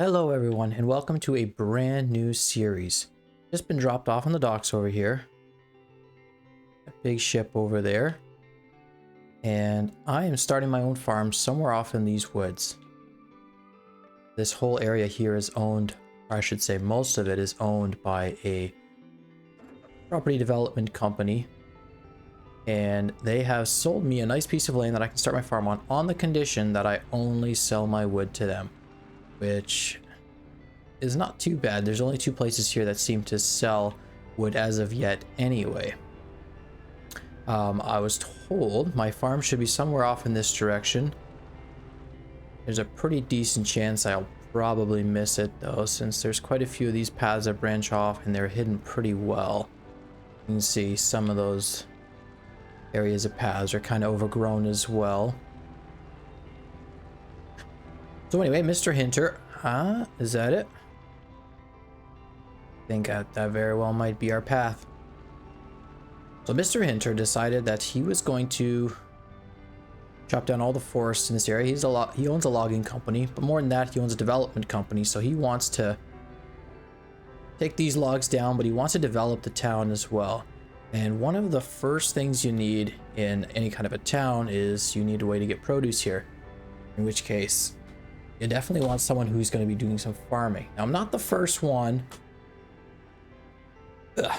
Hello everyone and welcome to a brand new series. Just been dropped off on the docks over here. A big ship over there. And I am starting my own farm somewhere off in these woods. This whole area here is owned, or I should say most of it is owned by a property development company. And they have sold me a nice piece of land that I can start my farm on the condition that I only sell my wood to them. Which is not too bad. There's only two places here that seem to sell wood as of yet anyway. I was told my farm should be somewhere off in this direction. There's a pretty decent chance I'll probably miss it though, since there's quite a few of these paths that branch off and they're hidden pretty well. You can see some of those areas of paths are kind of overgrown as well. So anyway, Mr. Hinter, is that it? I think that very well might be our path. So Mr. Hinter decided that he was going to chop down all the forests in this area. He owns a logging company, but more than that, he owns a development company. So he wants to take these logs down, but he wants to develop the town as well. And one of the first things you need in any kind of a town is you need a way to get produce here. In which case, you definitely want someone who's going to be doing some farming. Now, I'm not the first one. So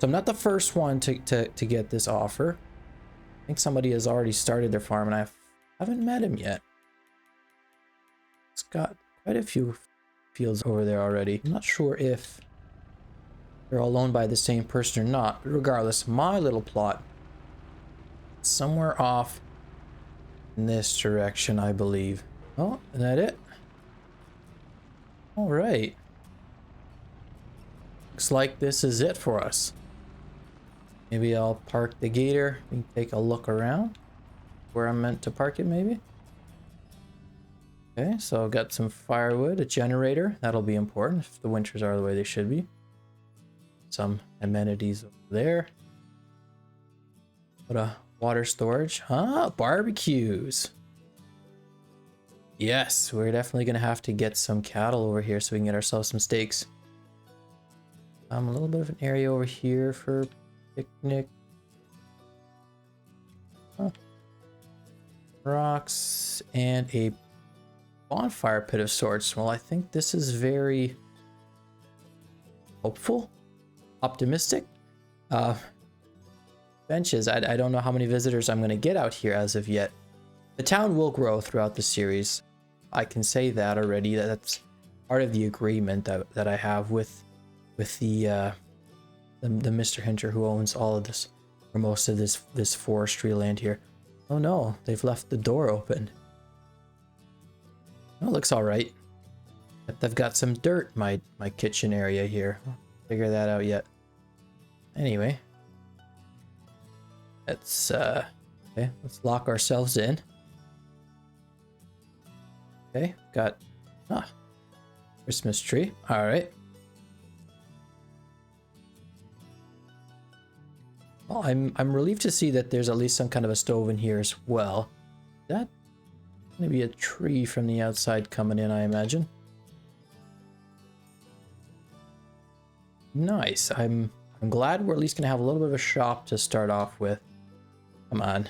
I'm not the first one to get this offer. I think somebody has already started their farm and I haven't met him yet. It's got quite a few fields over there already. I'm not sure if they're all owned by the same person or not. But regardless, my little plot is somewhere off in this direction, I believe. Oh, is that it? All right. Looks like this is it for us. Maybe I'll park the gator and take a look around where I'm meant to park it, maybe. Okay, so I've got some firewood, a generator. That'll be important if the winters are the way they should be. Some amenities over there. What a water storage. Barbecues. Yes, we're definitely gonna have to get some cattle over here so we can get ourselves some steaks. A little bit of an area over here for picnic. Rocks and a bonfire pit of sorts. Well, I think this is very hopeful, optimistic. Benches. I don't know how many visitors I'm gonna get out here as of yet. The town will grow throughout the series. I can say that already. That's part of the agreement that I have with the Mr. Hinter who owns all of this, or most of this forestry land here. Oh no, they've left the door open. Oh, it looks all right. But they've got some dirt in my kitchen area here. I'll figure that out yet. Anyway, let's lock ourselves in. Okay, got Christmas tree. All right. Well, I'm relieved to see that there's at least some kind of a stove in here as well. That gonna be a tree from the outside coming in, I imagine. Nice. I'm glad we're at least gonna have a little bit of a shop to start off with. Come on.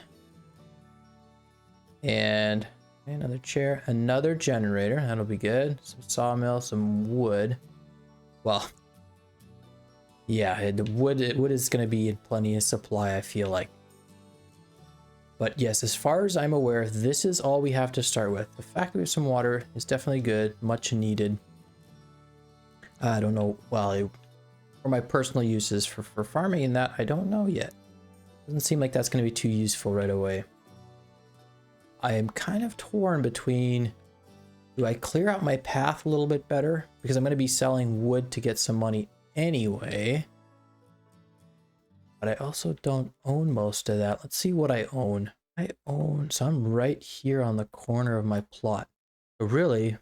And another chair, another generator. That'll be good. Some sawmill, some wood. Well, yeah, the wood is going to be in plenty of supply, I feel like. But yes, as far as I'm aware, this is all we have to start with. The fact that we have some water is definitely good, much needed. I don't know, well, for my personal uses for farming and that, I don't know yet. Doesn't seem like that's going to be too useful right away. I am kind of torn between, do I clear out my path a little bit better? Because I'm going to be selling wood to get some money anyway. But I also don't own most of that. Let's see what I own. So I'm right here on the corner of my plot. But really,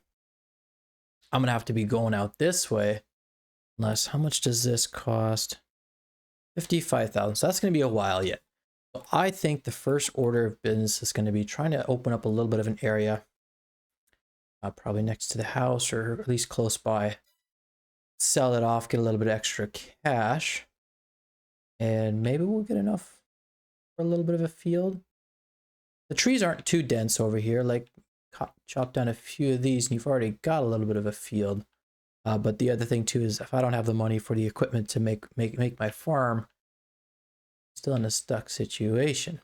I'm going to have to be going out this way. Unless, how much does this cost? 55,000. So that's going to be a while yet. I think the first order of business is going to be trying to open up a little bit of an area probably next to the house or at least close by. Sell it off, get a little bit extra cash, and maybe we'll get enough for a little bit of a field. The trees aren't too dense over here. Like, chop down a few of these and you've already got a little bit of a field. But the other thing too is if I don't have the money for the equipment to make my farm, I'm still in a stuck situation.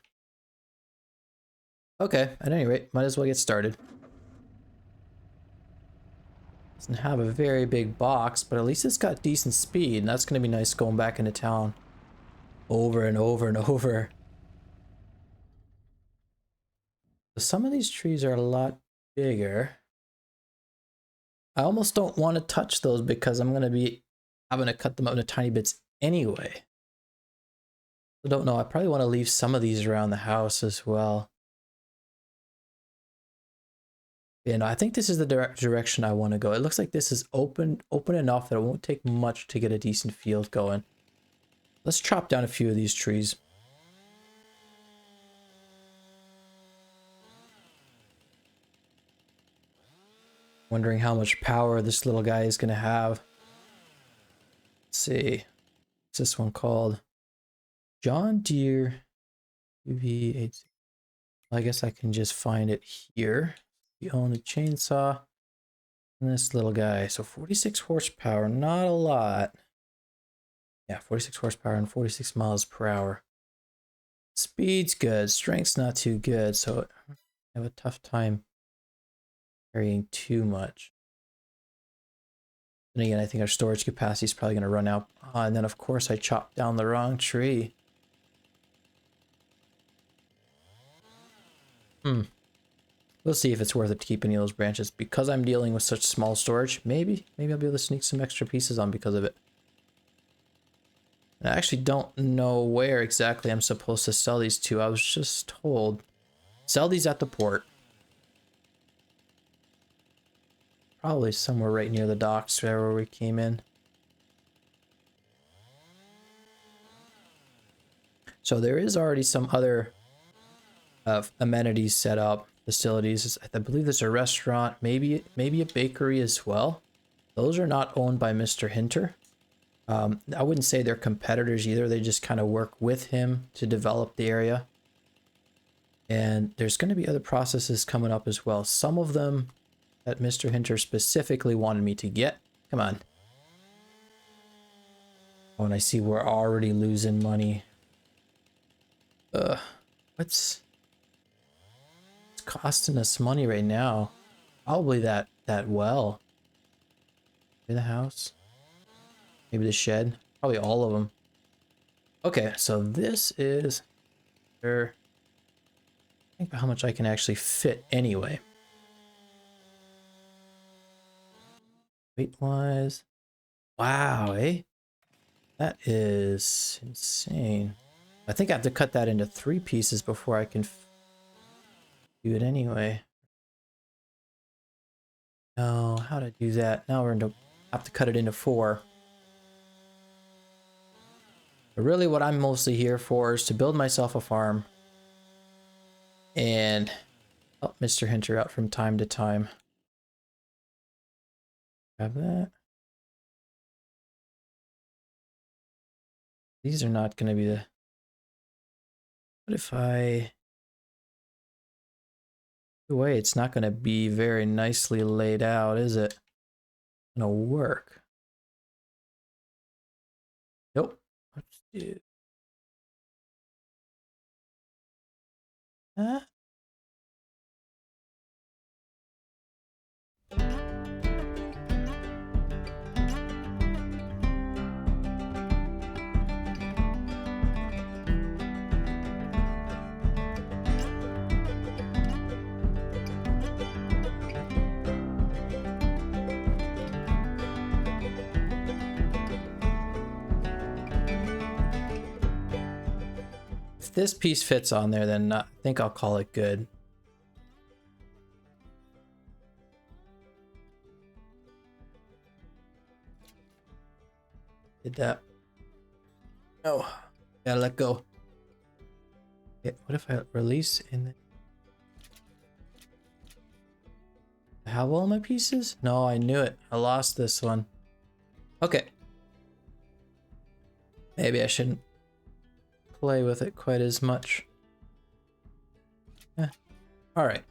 Okay, at any rate, might as well get started. Doesn't have a very big box, but at least it's got decent speed, and that's going to be nice going back into town over and over and over. Some of these trees are a lot bigger. I almost don't want to touch those because I'm going to be having to cut them up into tiny bits anyway. I don't know. I probably want to leave some of these around the house as well. Yeah, no, I think this is the direction I want to go. It looks like this is open enough that it won't take much to get a decent field going. Let's chop down a few of these trees. Wondering how much power this little guy is going to have. Let's see. What's this one called? John Deere UV8. I guess I can just find it here. We own a chainsaw. And this little guy. So 46 horsepower, not a lot. Yeah, 46 horsepower and 46 miles per hour. Speed's good. Strength's not too good, so I have a tough time carrying too much. And again, I think our storage capacity is probably going to run out. And then, of course, I chopped down the wrong tree. We'll see if it's worth it to keep any of those branches. Because I'm dealing with such small storage, maybe I'll be able to sneak some extra pieces on because of it. And I actually don't know where exactly I'm supposed to sell these to. I was just told, sell these at the port. Probably somewhere right near the docks there where we came in. So there is already some other amenities set up, facilities. I believe there's a restaurant, maybe a bakery as well. Those are not owned by Mr. Hinter. I wouldn't say they're competitors either. They just kind of work with him to develop the area. And there's going to be other processes coming up as well. Some of them that Mr. Hinter specifically wanted me to get. Come on. Oh, and I see we're already losing money. What's costing us money right now? Probably that well. Maybe the house. Maybe the shed. Probably all of them. Okay, so this is there. Think about how much I can actually fit anyway. Weight wise. Wow, eh? That is insane. I think I have to cut that into 3 pieces before I can do it anyway. No, how to do that? Now we're going to have to cut it into 4. But really what I'm mostly here for is to build myself a farm and help Mr. Hinter out from time to time. Grab that. These are not going to be the... What if I... The way it's not going to be very nicely laid out, is it? Gonna work. Nope. Let's do... Huh? If this piece fits on there, then I think I'll call it good. Did that. Oh, gotta let go. Okay, what if I release in the have all my pieces? No, I knew it. I lost this one. Okay. Maybe I shouldn't play with it quite as much. All right.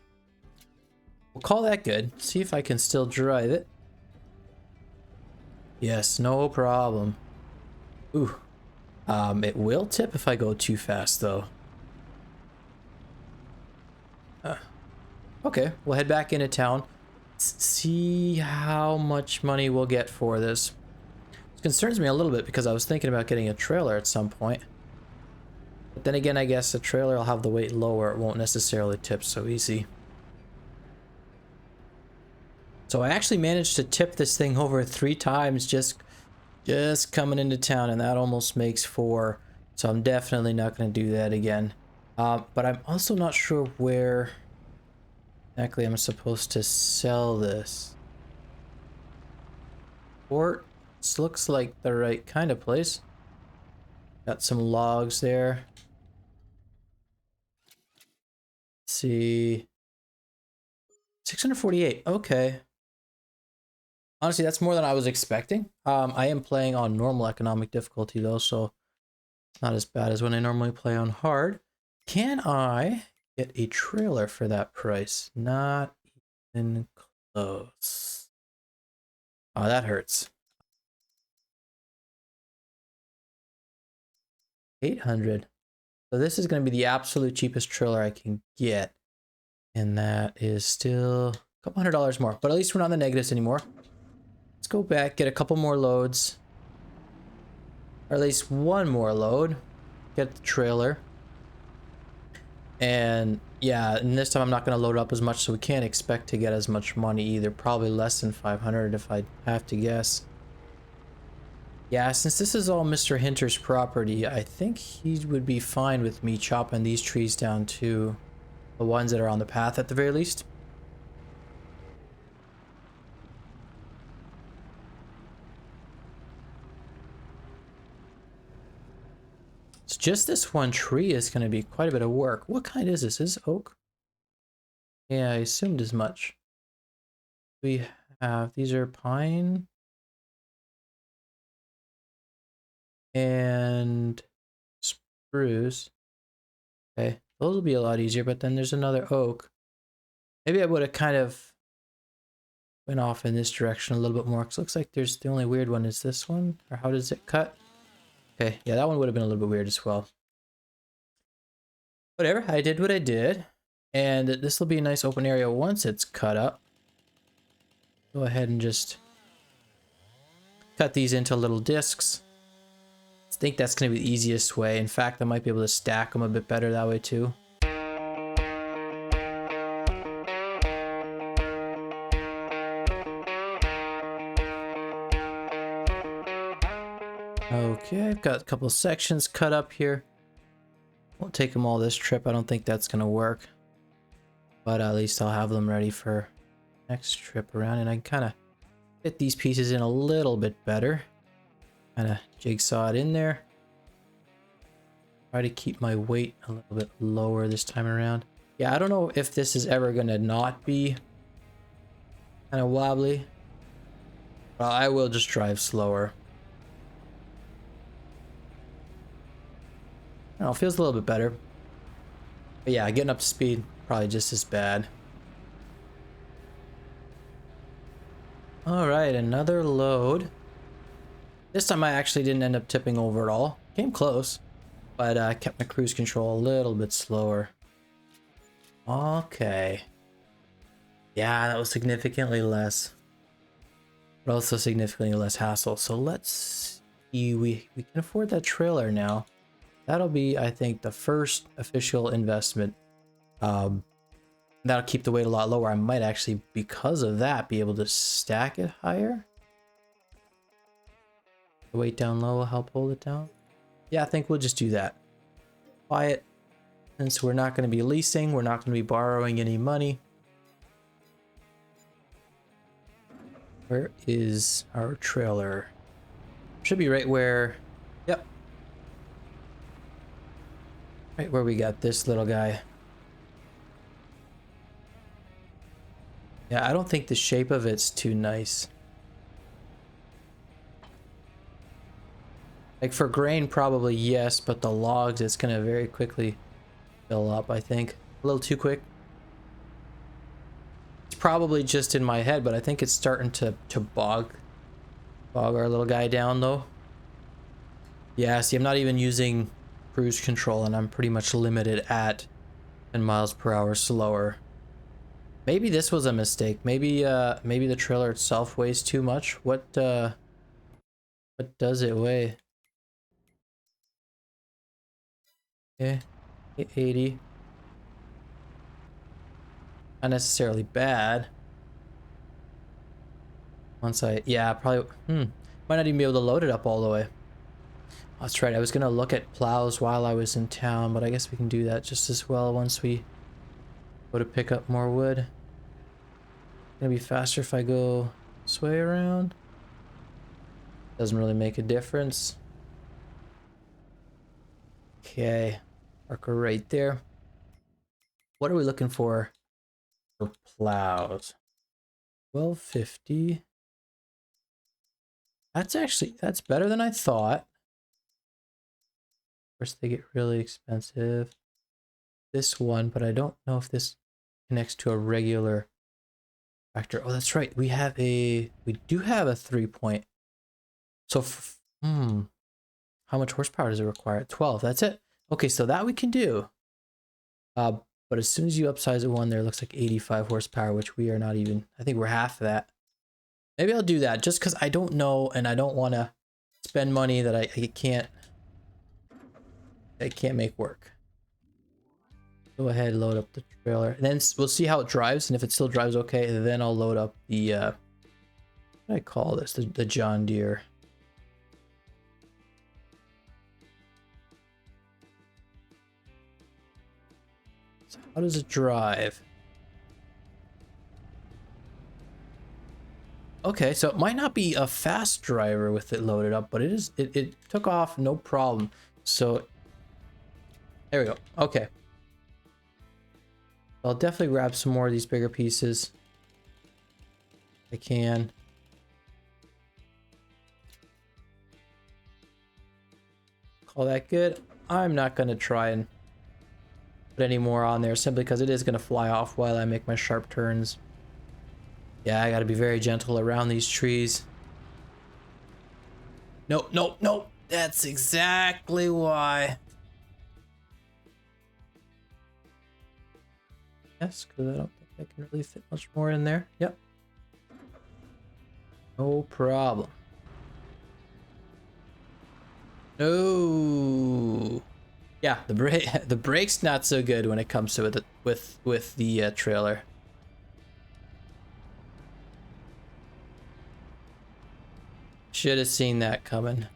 We'll call that good. See if I can still drive it. Yes, no problem. Ooh. It will tip if I go too fast, though. Okay, we'll head back into town. See how much money we'll get for this. It concerns me a little bit because I was thinking about getting a trailer at some point. But then again, I guess a trailer will have the weight lower. It won't necessarily tip so easy. So I actually managed to tip this thing over 3 times just coming into town, and that almost makes 4. So I'm definitely not going to do that again. But I'm also not sure where exactly I'm supposed to sell this. Port. This looks like the right kind of place. Got some logs there. Let's see. 648. Okay. Honestly, that's more than I was expecting. I am playing on normal economic difficulty though, so it's not as bad as when I normally play on hard. Can I get a trailer for that price? Not even close. Oh, that hurts. 800. So this is going to be the absolute cheapest trailer I can get. And that is still a couple $100 more. But at least we're not in the negatives anymore. Let's go back, get a couple more loads. Or at least one more load. Get the trailer. And yeah, and this time I'm not going to load up as much, so we can't expect to get as much money either. Probably less than 500 if I have to guess. Yeah, since this is all Mr. Hinter's property, I think he would be fine with me chopping these trees down too. The ones that are on the path at the very least. So just this one tree is going to be quite a bit of work. What kind is this? Is this oak? Yeah, I assumed as much. We have, these are pine. And spruce. Okay, those will be a lot easier, but then there's another oak. Maybe I would have kind of went off in this direction a little bit more, because it looks like there's the only weird one is this one. Or how does it cut? Okay, yeah, that one would have been a little bit weird as well. Whatever, I did what I did. And this will be a nice open area once it's cut up. Go ahead and just cut these into little discs. I think that's going to be the easiest way. In fact, I might be able to stack them a bit better that way too. Okay, I've got a couple sections cut up here. Won't take them all this trip. I don't think that's going to work. But at least I'll have them ready for next trip around. And I can kind of fit these pieces in a little bit better. Kind of jigsaw it in there. Try to keep my weight a little bit lower this time around. Yeah, I don't know if this is ever going to not be kind of wobbly. But I will just drive slower. I don't know, it feels a little bit better. But yeah, getting up to speed, probably just as bad. Alright, another load. This time I actually didn't end up tipping over at all. Came close, but I kept my cruise control a little bit slower. Okay. Yeah, that was significantly less. But also significantly less hassle. So let's see, we can afford that trailer now. That'll be, I think, the first official investment. That'll keep the weight a lot lower. I might actually, because of that, be able to stack it higher. The weight down low will help hold it down. Yeah, I think we'll just do that. Buy it. Since we're not going to be leasing, we're not going to be borrowing any money. Where is our trailer? Should be right where... Yep. Right where we got this little guy. Yeah, I don't think the shape of it's too nice. Like for grain, probably yes, but the logs, it's gonna very quickly fill up, I think. A little too quick. It's probably just in my head, but I think it's starting to bog our little guy down though. Yeah, see, I'm not even using cruise control and I'm pretty much limited at 10 miles per hour slower. Maybe this was a mistake. Maybe maybe the trailer itself weighs too much. What does it weigh? Okay, 80. Not necessarily bad. Once yeah, probably, might not even be able to load it up all the way. That's right, I was gonna look at plows while I was in town, but I guess we can do that just as well once we go to pick up more wood. It's gonna be faster if I go this way around. Doesn't really make a difference. Okay, marker right there. What are we looking for plows? 1250. That's better than I thought. Of course, they get really expensive. This one, but I don't know if this connects to a regular tractor. Oh, that's right. We do have a 3-point. So, how much horsepower does it require? 12. That's it. Okay, so that we can do. But as soon as you upsize it one, there looks like 85 horsepower, which we are not even. I think we're half of that. Maybe I'll do that just because I don't know and I don't want to spend money that I can't make work. Go ahead, load up the trailer, and then we'll see how it drives, and if it still drives okay, then I'll load up the what do I call this? The John Deere. So how does it drive? Okay, so it might not be a fast driver with it loaded up, but it took off no problem. So there we go. Okay. I'll definitely grab some more of these bigger pieces. I can. Call that good. I'm not gonna try and put any more on there simply because it is gonna fly off while I make my sharp turns. Yeah, I gotta be very gentle around these trees. Nope, nope, nope. That's exactly why. Yes, because I don't think I can really fit much more in there. Yep. No problem. No. Yeah, the brake's not so good when it comes to it with the trailer. Should have seen that coming.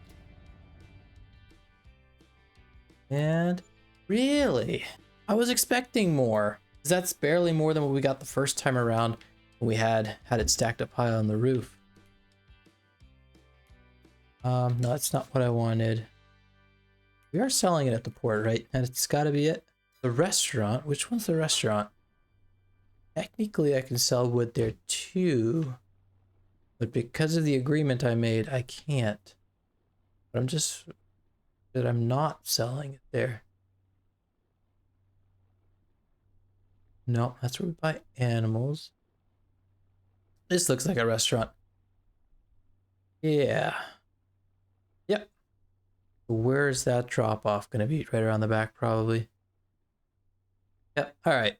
And really, I was expecting more. That's barely more than what we got the first time around when we had it stacked up high on the roof. No, that's not what I wanted. We are selling it at the port, right? And it's got to be it. The restaurant. Which one's the restaurant? Technically, I can sell wood there too, but because of the agreement I made, I can't. But I'm not selling it there. No, that's where we buy animals. This looks like a restaurant. Yeah. Yep. Where's that drop off gonna be? Right around the back, probably. Yep. All right.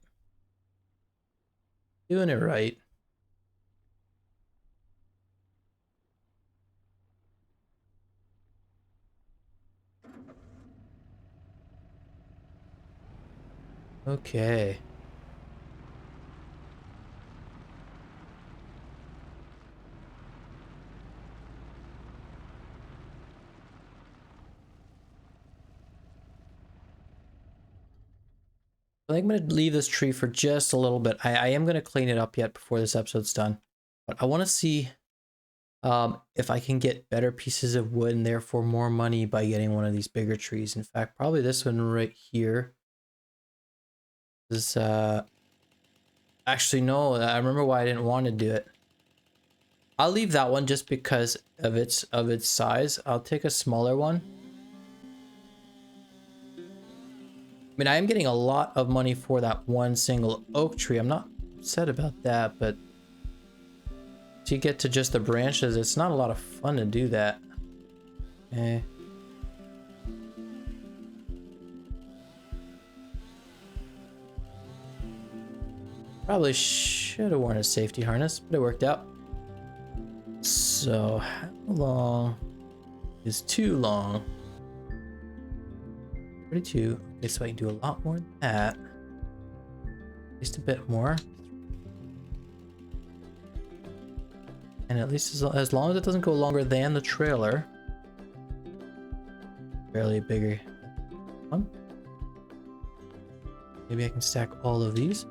Doing it right. Okay. I think I'm gonna leave this tree for just a little bit. I am gonna clean it up yet before this episode's done, but I want to see if I can get better pieces of wood and therefore more money by getting one of these bigger trees. In fact, probably this one right here is Actually, no, I remember why I didn't want to do it. I'll leave that one just because of its size. I'll take a smaller one. I mean, I am getting a lot of money for that one single oak tree. I'm not upset about that, but to get to just the branches, it's not a lot of fun to do that. Eh. Probably should have worn a safety harness, but it worked out. So, how long is too long? 32. Okay, so I can do a lot more than that. At least a bit more. And at least as long as it doesn't go longer than the trailer. Barely bigger one. Maybe I can stack all of these.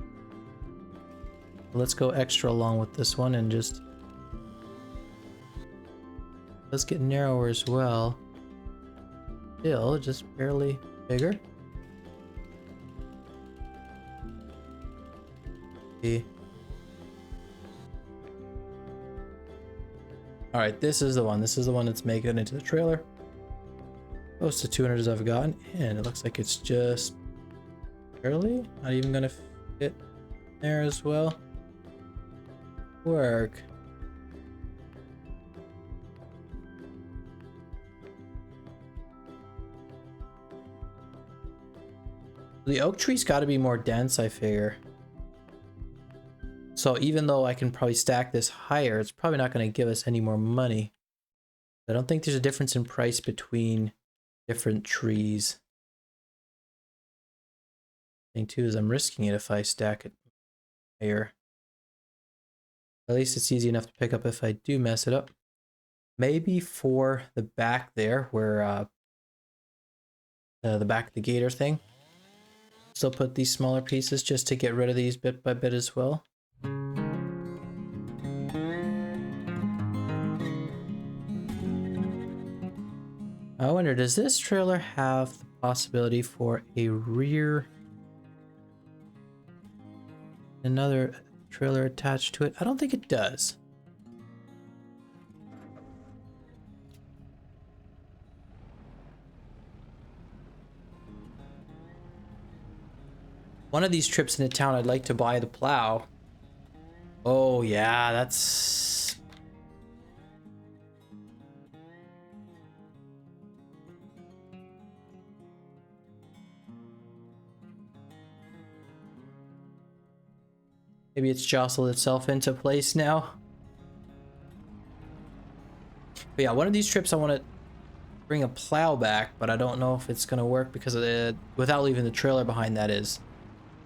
Let's go extra long with this one and just... Let's get narrower as well. Still, just barely bigger. Okay. Alright, this is the one. This is the one that's making it into the trailer. Close to 200 as I've gotten, and it looks like it's just barely not even gonna fit there as well. Work. The oak tree's got to be more dense, I figure. So even though I can probably stack this higher, it's probably not going to give us any more money. I don't think there's a difference in price between different trees. Thing too is I'm risking it if I stack it higher. At least it's easy enough to pick up if I do mess it up. Maybe for the back there, where the back of the gator thing. Still put these smaller pieces just to get rid of these bit by bit as well. I wonder, does this trailer have the possibility for a rear... another trailer attached to it? I don't think it does. One of these trips into town, I'd like to buy the plow. Oh yeah, that's... Maybe it's jostled itself into place now. But yeah, one of these trips I want to bring a plow back, but I don't know if it's going to work because of the... without leaving the trailer behind, that is.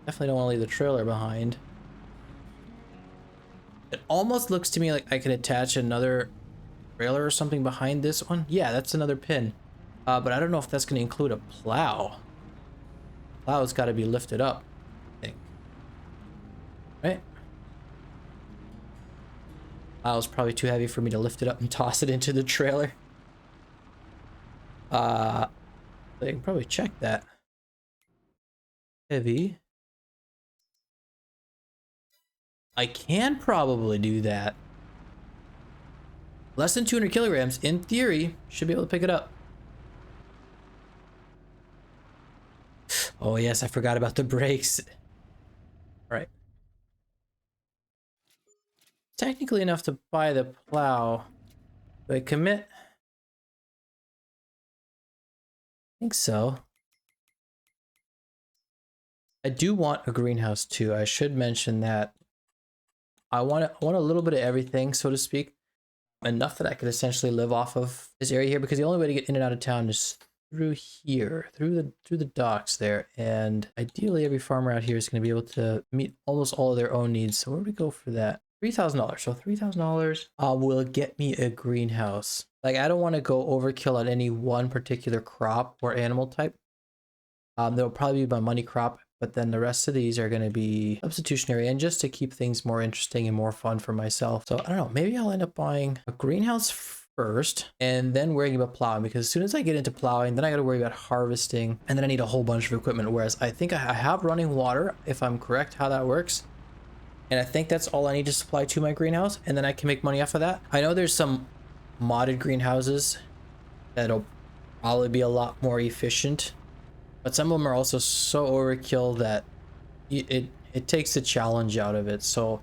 Definitely don't want to leave the trailer behind. It almost looks to me like I could attach another trailer or something behind this one. Yeah, that's another pin. But I don't know if that's going to include a plow. Plow's got to be lifted up, I think. Right? Plow's probably too heavy for me to lift it up and toss it into the trailer. I can probably check that. Heavy. I can probably do that. Less than 200 kilograms, in theory, should be able to pick it up. Oh yes, I forgot about the brakes. All right. Technically enough to buy the plow. Do I commit? I think so. I do want a greenhouse too. I should mention that. I want a little bit of everything, so to speak. Enough that I could essentially live off of this area here, because the only way to get in and out of town is through here, through the docks there. And ideally every farmer out here is going to be able to meet almost all of their own needs. So where do we go for that? $3,000. So $3,000 will get me a greenhouse. Like, I don't want to go overkill on any one particular crop or animal type. There'll probably be my money crop, but then the rest of these are going to be substitutionary and just to keep things more interesting and more fun for myself. So I don't know, maybe I'll end up buying a greenhouse first and then worrying about plowing, because as soon as I get into plowing, then I got to worry about harvesting, and then I need a whole bunch of equipment. Whereas I think I have running water, if I'm correct how that works. And I think that's all I need to supply to my greenhouse, and then I can make money off of that. I know there's some modded greenhouses that'll probably be a lot more efficient, but some of them are also so overkill that it takes the challenge out of it. So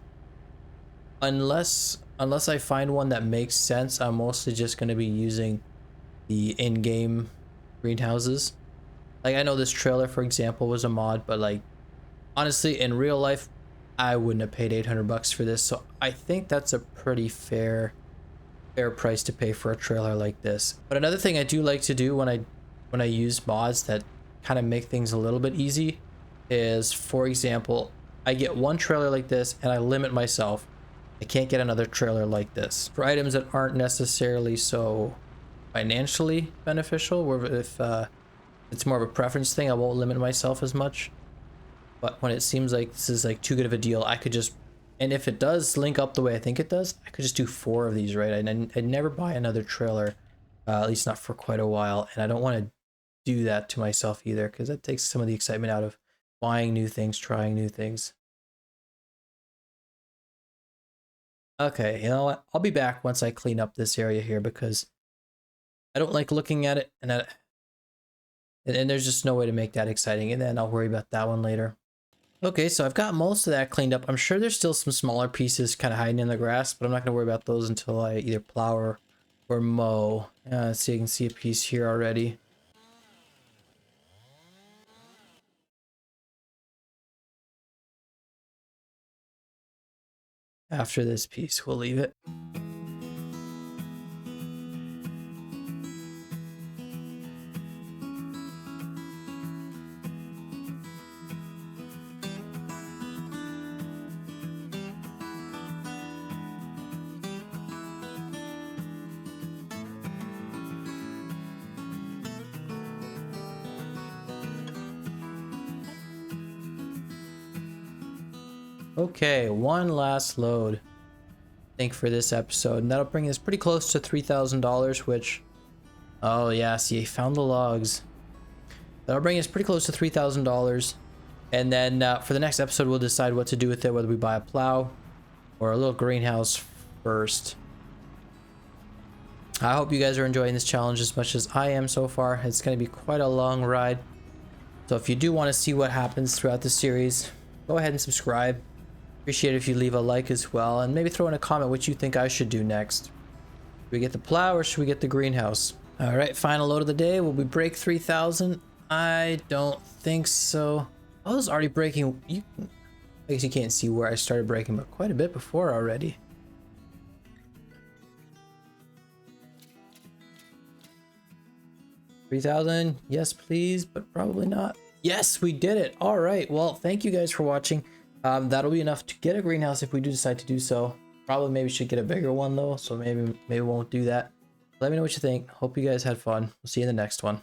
unless I find one that makes sense, I'm mostly just going to be using the in-game greenhouses. Like, I know this trailer, for example, was a mod, but like, honestly, in real life, I wouldn't have paid 800 bucks for this. So I think that's a pretty fair price to pay for a trailer like this. But another thing I do like to do when I use mods that kind of make things a little bit easy is, for example, I get one trailer like this and I limit myself. I can't get another trailer like this. For items that aren't necessarily so financially beneficial, where if it's more of a preference thing, I won't limit myself as much. But when it seems like this is like too good of a deal, I could just, and if it does link up the way I think it does, I could just do 4 of these, right? And I'd never buy another trailer, at least not for quite a while. And I don't want to do that to myself either, because that takes some of the excitement out of buying new things, trying new things. Okay, you know what? I'll be back once I clean up this area here, because I don't like looking at it, and there's just no way to make that exciting, and then I'll worry about that one later. Okay, so I've got most of that cleaned up. I'm sure there's still some smaller pieces kind of hiding in the grass, but I'm not going to worry about those until I either plow or mow. So you can see a piece here already. After this piece, we'll leave it. Okay, one last load, I think, for this episode, and that'll bring us pretty close to $3,000, which, oh yeah, see, I found the logs. That'll bring us pretty close to $3,000, and then for the next episode, we'll decide what to do with it, whether we buy a plow or a little greenhouse first. I hope you guys are enjoying this challenge as much as I am so far. It's going to be quite a long ride, so if you do want to see what happens throughout the series, go ahead and subscribe. Appreciate it if you leave a like as well, and maybe throw in a comment what you think I should do next. Should we get the plow or should we get the greenhouse? All right, final load of the day. Will we break 3,000? I don't think so. I was already breaking. I guess you can't see where I started breaking, but quite a bit before already. $3,000, yes please, but probably not. Yes, we did it. All right, well, thank you guys for watching. That'll be enough to get a greenhouse if we do decide to do so. Probably maybe should get a bigger one though, so maybe we won't do that. Let me know what you think. Hope you guys had fun. We'll see you in the next one.